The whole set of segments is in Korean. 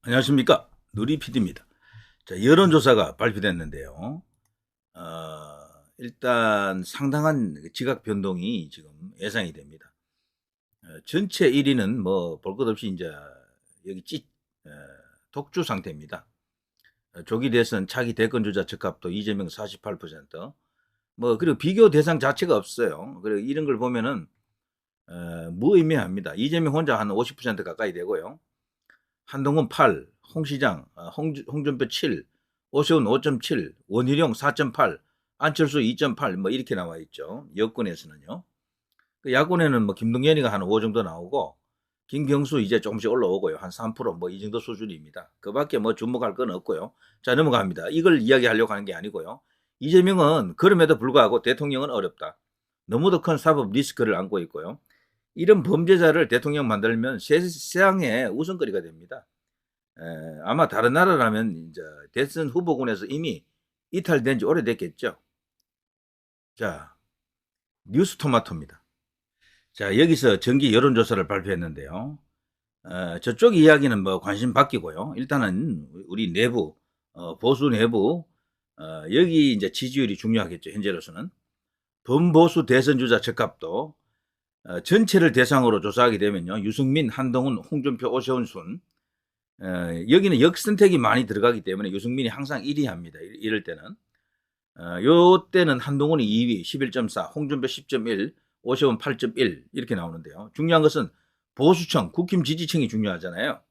안녕하십니까. 누리PD입니다. 자, 여론조사가 발표됐는데요. 일단 상당한 지각 변동이 지금 예상이 됩니다. 전체 1위는 뭐 볼 것 없이 이제 여기 어, 독주 상태입니다. 조기 대선 차기 대권주자 적합도 이재명 48%. 뭐 그리고 비교 대상 자체가 없어요. 그리고 이런 걸 보면은 무의미합니다. 이재명 혼자 한 50% 가까이 되고요. 한동훈 8, 홍시장, 홍준표 7, 오세훈 5.7, 원희룡 4.8, 안철수 2.8, 뭐 이렇게 나와 있죠. 여권에서는요. 그 야권에는 뭐 김동연이가 한 5 정도 나오고, 김경수 이제 조금씩 올라오고요. 한 3%뭐 이 정도 수준입니다. 그 밖에 뭐 주목할 건 없고요. 자, 넘어갑니다. 이걸 이야기하려고 하는 게 아니고요. 이재명은 그럼에도 불구하고 대통령은 어렵다. 너무도 큰 사법 리스크를 안고 있고요. 이런 범죄자를 대통령 만들면 세상에 웃음거리가 됩니다. 아마 다른 나라라면 이제 대선 후보군에서 이미 이탈된 지 오래됐겠죠. 자, 뉴스 토마토입니다. 자, 여기서 정기 여론조사를 발표했는데요. 저쪽 이야기는 뭐 관심 바뀌고요. 일단은 우리 내부, 보수 내부, 여기 이제 지지율이 중요하겠죠. 현재로서는. 범보수 대선 주자 적합도, 전체를 대상으로 조사하게 되면요. 유승민, 한동훈, 홍준표, 오세훈 순, 여기는 역선택이 많이 들어가기 때문에 유승민이 항상 1위 합니다. 이럴 때는. 요 때는 한동훈이 2위 11.4, 홍준표 10.1, 오세훈 8.1 이렇게 나오는데요. 중요한 것은 보수층, 국힘 지지층이 중요하잖아요.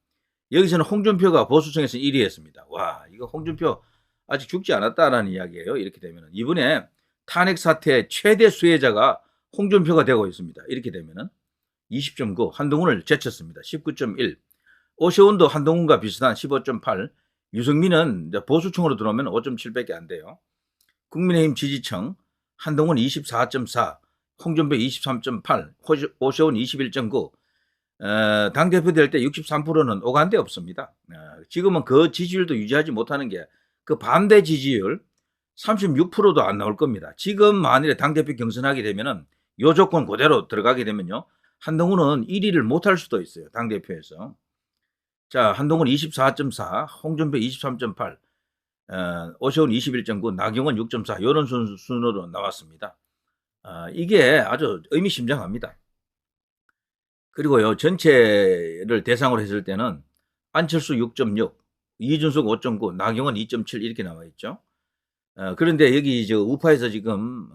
여기서는 홍준표가 보수층에서 1위 했습니다. 와, 이거 홍준표 아직 죽지 않았다라는 이야기예요. 이렇게 되면은. 이번에 탄핵 사태 최대 수혜자가 홍준표가 되고 있습니다. 이렇게 되면은 20.9, 한동훈을 제쳤습니다. 19.1, 오세훈도 한동훈과 비슷한 15.8, 유승민은 보수층으로 들어오면 5.7밖에 안 돼요. 국민의힘 지지층, 한동훈 24.4, 홍준표 23.8, 오세훈 21.9, 당대표 될 때 63%는 오간데 없습니다. 지금은 그 지지율도 유지하지 못하는 게 그 반대 지지율 36%도 안 나올 겁니다. 지금 만일에 당대표 경선하게 되면은 요 조건 그대로 들어가게 되면요. 한동훈은 1위를 못할 수도 있어요. 당대표에서. 자, 한동훈 24.4, 홍준표 23.8, 오세훈 21.9, 나경원 6.4 이런 순으로 나왔습니다. 이게 아주 의미심장합니다. 그리고요, 전체를 대상으로 했을 때는 안철수 6.6, 이준석 5.9, 나경원 2.7 이렇게 나와 있죠. 그런데 여기 저 우파에서 지금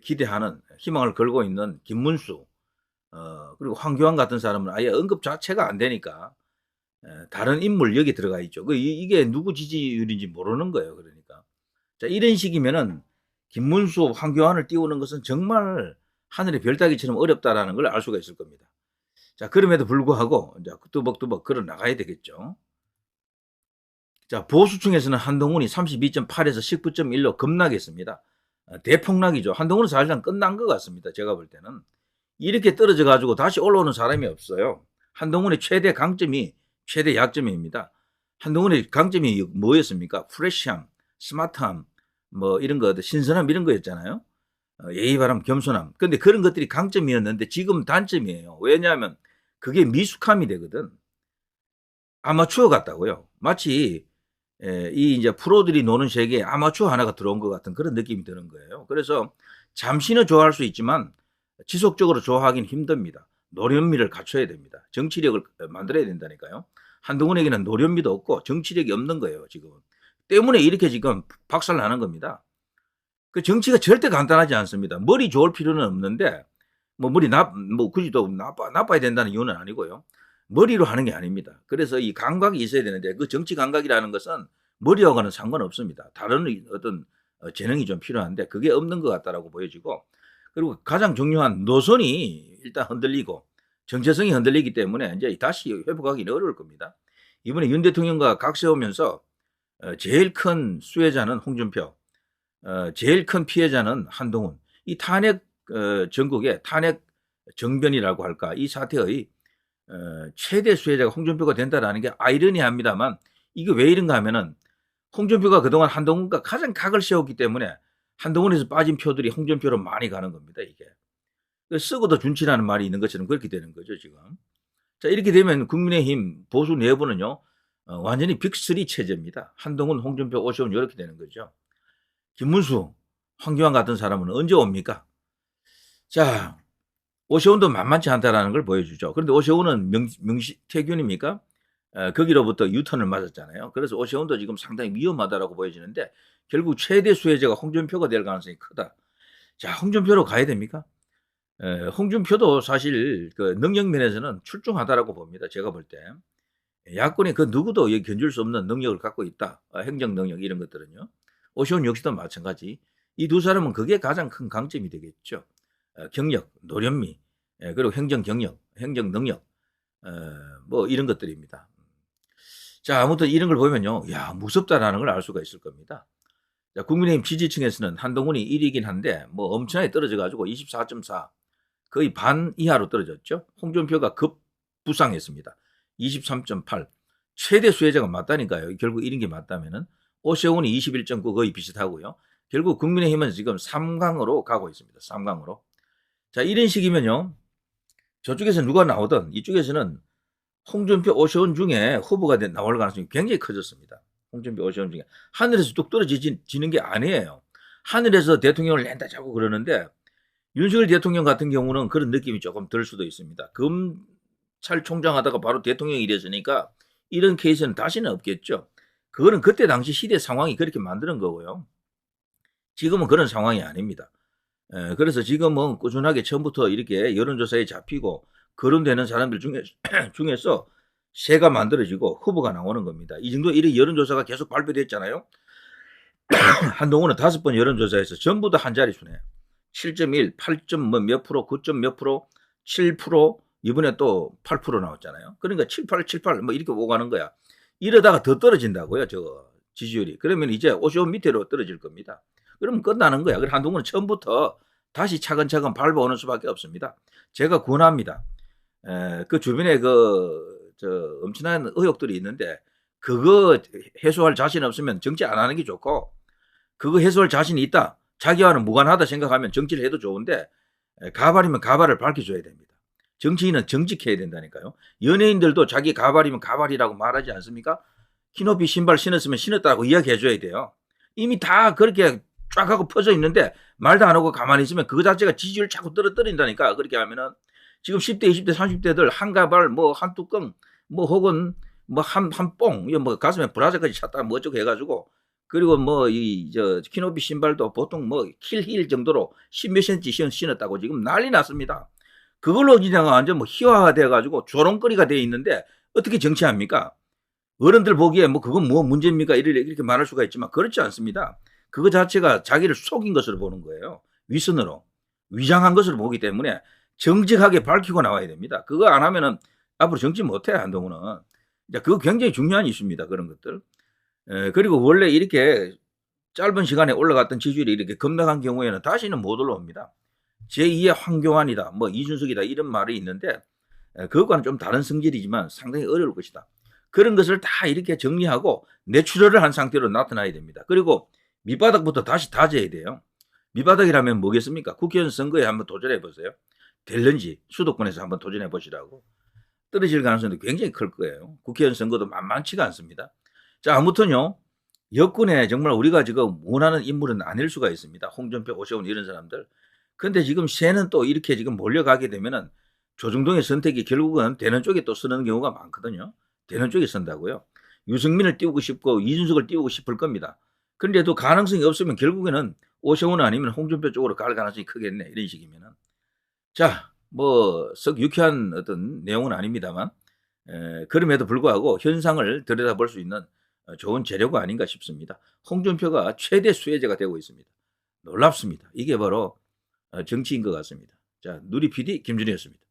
기대하는 희망을 걸고 있는 김문수, 그리고 황교안 같은 사람은 아예 언급 자체가 안 되니까 다른 인물 여기 들어가 있죠. 이게 누구 지지율인지 모르는 거예요. 그러니까. 자, 이런 식이면은 김문수, 황교안을 띄우는 것은 정말 하늘의 별따기처럼 어렵다라는 걸 알 수가 있을 겁니다. 자, 그럼에도 불구하고 이제 뚜벅뚜벅 걸어 나가야 되겠죠. 자, 보수층에서는 한동훈이 32.8에서 19.1로 급락했습니다. 대폭락이죠. 한동훈은 사실상 끝난 것 같습니다. 제가 볼 때는. 이렇게 떨어져 가지고 다시 올라오는 사람이 없어요. 한동훈의 최대 강점이 최대 약점입니다. 한동훈의 강점이 뭐였습니까? 프레시함, 스마트함, 뭐 이런 거, 신선함 이런 거였잖아요. 예의 바람, 겸손함. 근데 그런 것들이 강점이었는데 지금 단점이에요. 왜냐하면 그게 미숙함이 되거든. 아마추어 같다고요. 마치 이 이제 프로들이 노는 세계에 아마추어 하나가 들어온 것 같은 그런 느낌이 드는 거예요. 그래서 잠시는 좋아할 수 있지만 지속적으로 좋아하기는 힘듭니다. 노련미를 갖춰야 됩니다. 정치력을 만들어야 된다니까요. 한동훈에게는 노련미도 없고 정치력이 없는 거예요, 지금. 때문에 이렇게 지금 박살나는 겁니다. 그 정치가 절대 간단하지 않습니다. 머리 좋을 필요는 없는데, 뭐 머리 뭐 굳이 또 나빠야 된다는 이유는 아니고요. 머리로 하는 게 아닙니다. 그래서 이 감각이 있어야 되는데 그 정치 감각이라는 것은 머리하고는 상관없습니다. 다른 어떤 재능이 좀 필요한데 그게 없는 것 같다라고 보여지고, 그리고 가장 중요한 노선이 일단 흔들리고 정체성이 흔들리기 때문에 이제 다시 회복하기는 어려울 겁니다. 이번에 윤 대통령과 각 세우면서 제일 큰 수혜자는 홍준표, 제일 큰 피해자는 한동훈. 이 탄핵 전국의 탄핵 정변이라고 할까, 이 사태의 최대 수혜자가 홍준표가 된다라는 게 아이러니합니다만, 이게 왜 이런가 하면은 홍준표가 그동안 한동훈과 가장 각을 세웠기 때문에 한동훈에서 빠진 표들이 홍준표로 많이 가는 겁니다. 이게 쓰고도 준치라는 말이 있는 것처럼 그렇게 되는 거죠 지금. 자, 이렇게 되면 국민의힘 보수 내부는요, 완전히 빅3 체제입니다. 한동훈, 홍준표, 오세훈 이렇게 되는 거죠. 김문수, 황교안 같은 사람은 언제 옵니까? 자, 오세훈도 만만치 않다라는 걸 보여주죠. 그런데 오세훈은 명태균입니까? 거기로부터 유턴을 맞았잖아요. 그래서 오세훈도 지금 상당히 위험하다라고 보여지는데 결국 최대 수혜자가 홍준표가 될 가능성이 크다. 자, 홍준표로 가야 됩니까? 홍준표도 사실 그 능력 면에서는 출중하다라고 봅니다. 제가 볼 때. 야권이 그 누구도 여기 견줄 수 없는 능력을 갖고 있다. 행정 능력 이런 것들은요. 오세훈 역시도 마찬가지. 이 두 사람은 그게 가장 큰 강점이 되겠죠. 경력, 노련미, 그리고 행정 경력, 행정 능력, 뭐 이런 것들입니다. 자, 아무튼 이런 걸 보면요. 야, 무섭다라는 걸 알 수가 있을 겁니다. 자, 국민의힘 지지층에서는 한동훈이 1위긴 한데 뭐 엄청나게 떨어져 가지고 24.4 거의 반 이하로 떨어졌죠. 홍준표가 급부상했습니다. 23.8 최대 수혜자가 맞다니까요. 결국 이런 게 맞다면은 오세훈이 21.9 거의 비슷하고요. 결국 국민의힘은 지금 3강으로 가고 있습니다. 3강으로. 자, 이런 식이면요. 저쪽에서 누가 나오든 이쪽에서는 홍준표, 오세훈 중에 후보가 나올 가능성이 굉장히 커졌습니다. 홍준표, 오세훈 중에. 하늘에서 뚝 떨어지는 게 아니에요. 하늘에서 대통령을 낸다 자고 그러는데 윤석열 대통령 같은 경우는 그런 느낌이 조금 들 수도 있습니다. 검찰총장 하다가 바로 대통령이 됐으니까 이런 케이스는 다시는 없겠죠. 그거는 그때 당시 시대 상황이 그렇게 만드는 거고요. 지금은 그런 상황이 아닙니다. 그래서 지금은 꾸준하게 처음부터 이렇게 여론조사에 잡히고 거론되는 사람들 중에서 새가 만들어지고 후보가 나오는 겁니다. 이 정도 이런 여론조사가 계속 발표됐잖아요. 한동훈은 5번 여론조사에서 전부 다 한 자릿수네. 7.1, 8점 몇 프로, 9점 몇 프로, 7%, 이번에 또 8% 나왔잖아요. 그러니까 7, 8, 7, 8 뭐 이렇게 오가는 거야. 이러다가 더 떨어진다고요, 저거 지지율이. 그러면 이제 오세훈 밑으로 떨어질 겁니다. 그러면 끝나는 거야. 그래 한동훈은 처음부터 다시 차근차근 밟아오는 수밖에 없습니다. 제가 권합니다. 그 주변에 엄청난 의혹들이 있는데 그거 해소할 자신 없으면 정치 안 하는 게 좋고 그거 해소할 자신이 있다. 자기와는 무관하다 생각하면 정치를 해도 좋은데 가발이면 가발을 밝혀줘야 됩니다. 정치인은 정직해야 된다니까요. 연예인들도 자기 가발이면 가발이라고 말하지 않습니까? 키높이 신발 신었으면 신었다고 이야기해줘야 돼요. 이미 다 그렇게 쫙 하고 퍼져 있는데 말도 안 하고 가만히 있으면 그거 자체가 지지율 자꾸 떨어뜨린다니까. 그렇게 하면은 지금 10대, 20대, 30대들 한 가발, 뭐 한 뚜껑, 뭐 혹은 뭐 한 뽕, 뭐 가슴에 브라자까지 찼다 뭐 어쩌고 해가지고 그리고 뭐 키높이 신발도 보통 뭐 킬힐 정도로 10몇 센치 신었다고 지금 난리 났습니다. 그걸로 그냥 완전 뭐 희화화돼 가지고 조롱거리가 돼 있는데 어떻게 정치합니까? 어른들 보기에 뭐 그건 뭐 문제입니까? 이렇게 말할 수가 있지만 그렇지 않습니다. 그거 자체가 자기를 속인 것으로 보는 거예요. 위선으로. 위장한 것으로 보기 때문에 정직하게 밝히고 나와야 됩니다. 그거 안 하면은 앞으로 정치 못해, 한동훈은. 그거 굉장히 중요한 이슈입니다. 그런 것들. 그리고 원래 이렇게 짧은 시간에 올라갔던 지지율이 이렇게 급락한 경우에는 다시는 못 올라옵니다. 제2의 황교안이다, 뭐 이준석이다 이런 말이 있는데 그것과는 좀 다른 성질이지만 상당히 어려울 것이다. 그런 것을 다 이렇게 정리하고 내추럴을 한 상태로 나타나야 됩니다. 그리고 밑바닥부터 다시 다져야 돼요. 밑바닥이라면 뭐겠습니까? 국회의원 선거에 한번 도전해 보세요. 될는지 수도권에서 한번 도전해 보시라고. 떨어질 가능성도 굉장히 클 거예요. 국회의원 선거도 만만치가 않습니다. 자, 아무튼요. 여권에 정말 우리가 지금 원하는 인물은 아닐 수가 있습니다. 홍준표, 오세훈 이런 사람들. 근데 지금 새는 또 이렇게 지금 몰려가게 되면은 조중동의 선택이 결국은 되는 쪽에 또 쓰는 경우가 많거든요. 되는 쪽에 쓴다고요. 유승민을 띄우고 싶고 이준석을 띄우고 싶을 겁니다. 그런데도 가능성이 없으면 결국에는 오세훈 아니면 홍준표 쪽으로 갈 가능성이 크겠네. 이런 식이면은. 자, 뭐 썩 유쾌한 어떤 내용은 아닙니다만 그럼에도 불구하고 현상을 들여다볼 수 있는 좋은 재료가 아닌가 싶습니다. 홍준표가 최대 수혜자가 되고 있습니다. 놀랍습니다. 이게 바로 정치인 것 같습니다. 자, 누리 PD 김준희였습니다.